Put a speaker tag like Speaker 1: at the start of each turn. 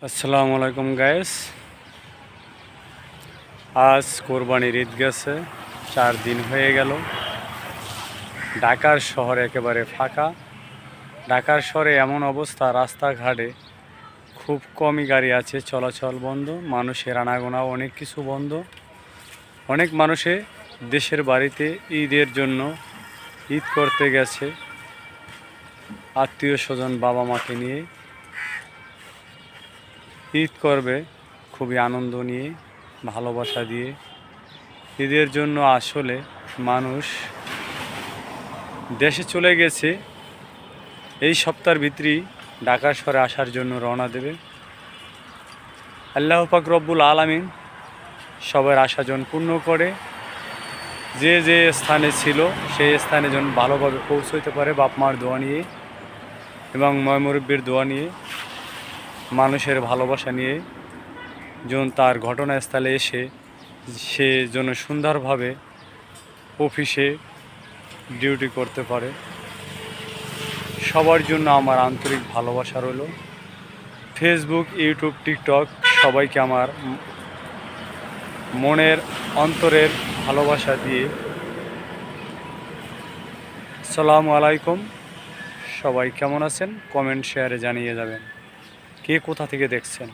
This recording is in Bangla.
Speaker 1: আসসালামু আলাইকুম গাইস। আজ কোরবানির ঈদ গেছে, 4 দিন হয়ে গেল। ঢাকার শহর একেবারে ফাঁকা। ঢাকার শহরে এমন অবস্থা, রাস্তাঘাটে খুব কমই গাড়ি আছে, চলাচল বন্ধ, মানুষের আনাগোনা অনেক কিছু বন্ধ। অনেক মানুষে দেশের বাড়িতে ঈদের জন্য ঈদ করতে গেছে আত্মীয় স্বজন বাবা মাকে নিয়ে। ঈদ করবে খুবই আনন্দ নিয়ে, ভালোবাসা দিয়ে। ঈদের জন্য আসলে মানুষ দেশে চলে গেছে। এই সপ্তাহের ভিতরেই ঢাকা শহরে আসার জন্য রওনা দেবে। আল্লাহ পাক রব্বুল আলামিন সবার আশা যেন পূর্ণ করে। যে যে স্থানে ছিল সেই স্থানে যেন ভালোভাবে পৌঁছতে পারে, বাপ মার দোয়া নিয়ে এবং ময়মুরব্বীর দোয়া নিয়ে, মানুষের ভালোবাসা নিয়ে, যেন তার ঘটনাস্থলে এসে সে যেন সুন্দরভাবে অফিসে ডিউটি করতে পারে। সবার জন্য আমার আন্তরিক ভালোবাসা রইল। ফেসবুক, ইউটিউব, টিকটক সবাইকে আমার মনের অন্তরের ভালোবাসা দিয়ে আসসালামু আলাইকুম। সবাই কেমন আছেন? কমেন্ট শেয়ারে জানিয়ে যাবেন কে কোথা থেকে দেখছেন।